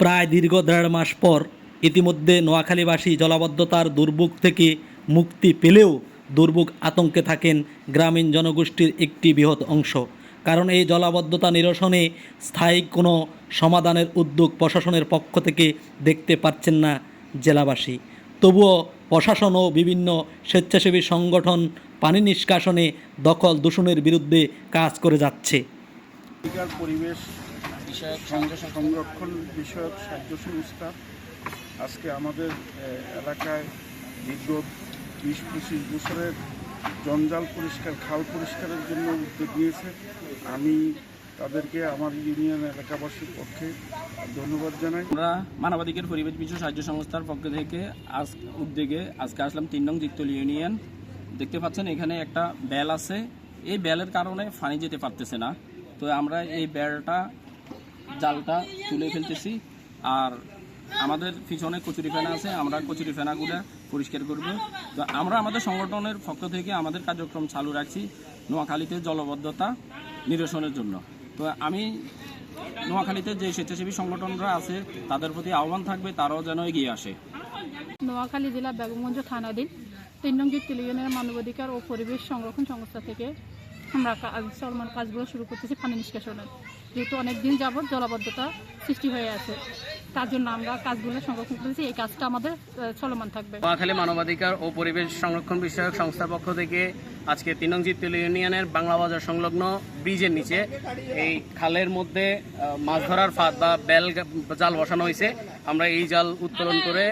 প্রায় দীর্ঘ ১.৫ মাস পর ইতিমধ্যে নোয়াখালীবাসী জলাবদ্ধতার দুর্ভোগ থেকে মুক্তি পেলেও দুর্ভোগ আতঙ্কে থাকেন গ্রামীণ জনগোষ্ঠীর একটি বৃহৎ অংশ। কারণ এই জলাবদ্ধতা নিরসনে স্থায়ী কোনো সমাধানের উদ্যোগ প্রশাসনের পক্ষ থেকে দেখতে পাচ্ছেন না জেলাবাসী। তবুও প্রশাসন ও বিভিন্ন স্বেচ্ছাসেবী সংগঠন পানি নিষ্কাশনে দখল দূষণের বিরুদ্ধে কাজ করে যাচ্ছে। পরিবেশ সংরক্ষণ বিষয়ক সাহায্য সংস্থা আজকে আমাদের এলাকায় দীর্ঘ ২০-২৫ বছরের জঞ্জাল পরিষ্কার, খাল পরিষ্কারের জন্য উদ্যোগ নিয়েছে। আমি তাদেরকে আমার ইউনিয়ন এলাকাবাসীর পক্ষে ধন্যবাদ জানাই। আমরা মানবাধিকার পরিবেশ বিষয় সাহায্য সংস্থার পক্ষ থেকে আজকে আসলাম ৩ নং জিকতলী ইউনিয়ন। দেখতে পাচ্ছেন এখানে একটা বেল আছে, এই বেলের কারণে পানি যেতে পারতেছে না। তো আমরা এই বেলটা জালটা তুলে ফেলতেছি, আর আমাদের পিছনে কচুরিফেনা আছে, আমরা কচুরিফেনাগুলো পরিষ্কার করব। তো আমরা আমাদের সংগঠনের পক্ষ থেকে আমাদের কার্যক্রম চালু রাখছি নোয়াখালীতে জলবদ্ধতা নিরসনের জন্য। তো আমি নোয়াখালীতে যে স্বেচ্ছাসেবী সংগঠনরা আছে তাদের প্রতি আহ্বান থাকবে তারাও যেন এগিয়ে আসে। নোয়াখালী জেলা বেগমগঞ্জ থানাধীন ৩ নং জিকতলী ইউনিয়নের মানবাধিকার ও পরিবেশ সংরক্ষণ সংস্থা থেকে আমরা চলমান কাজগুলো শুরু করতেছি পানি নিষ্কাশনের। যেহেতু অনেক দিন যাবৎ জলাবদ্ধতা সৃষ্টি হয়ে আছে, তার জন্য আমরা কাজগুলো সংরক্ষণ করতেছি। এই কাজটা আমাদের চলমান থাকবে। নোয়াখালী মানবাধিকার ও পরিবেশ সংরক্ষণ বিষয়ক সংস্থার পক্ষ থেকে আজকে ৩ নং জিকতলী ইউনিয়নের বাংলা বাজার সংলগ্ন ব্রিজের নিচে এই খালের মধ্যে মাছ ধরার ফাঁদ বা বেল জাল বসানো হয়েছে। আমরা এই জাল উত্তোলন করে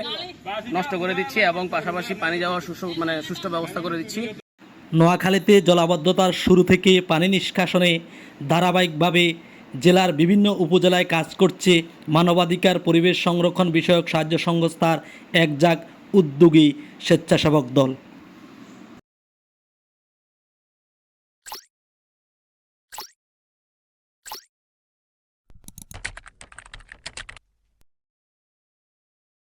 নষ্ট করে দিচ্ছি এবং পাশাপাশি পানি যাওয়ার সুষ্ঠু ব্যবস্থা করে দিচ্ছি। নোয়াখালীতে জলাবদ্ধতার শুরু থেকে পানি নিষ্কাশনে ধারাবাহিকভাবে জেলার বিভিন্ন উপজেলায় কাজ করছে মানবাধিকার পরিবেশ সংরক্ষণ বিষয়ক সাহায্য সংস্থার একজাক উদ্যোগী স্বেচ্ছাসেবক দল।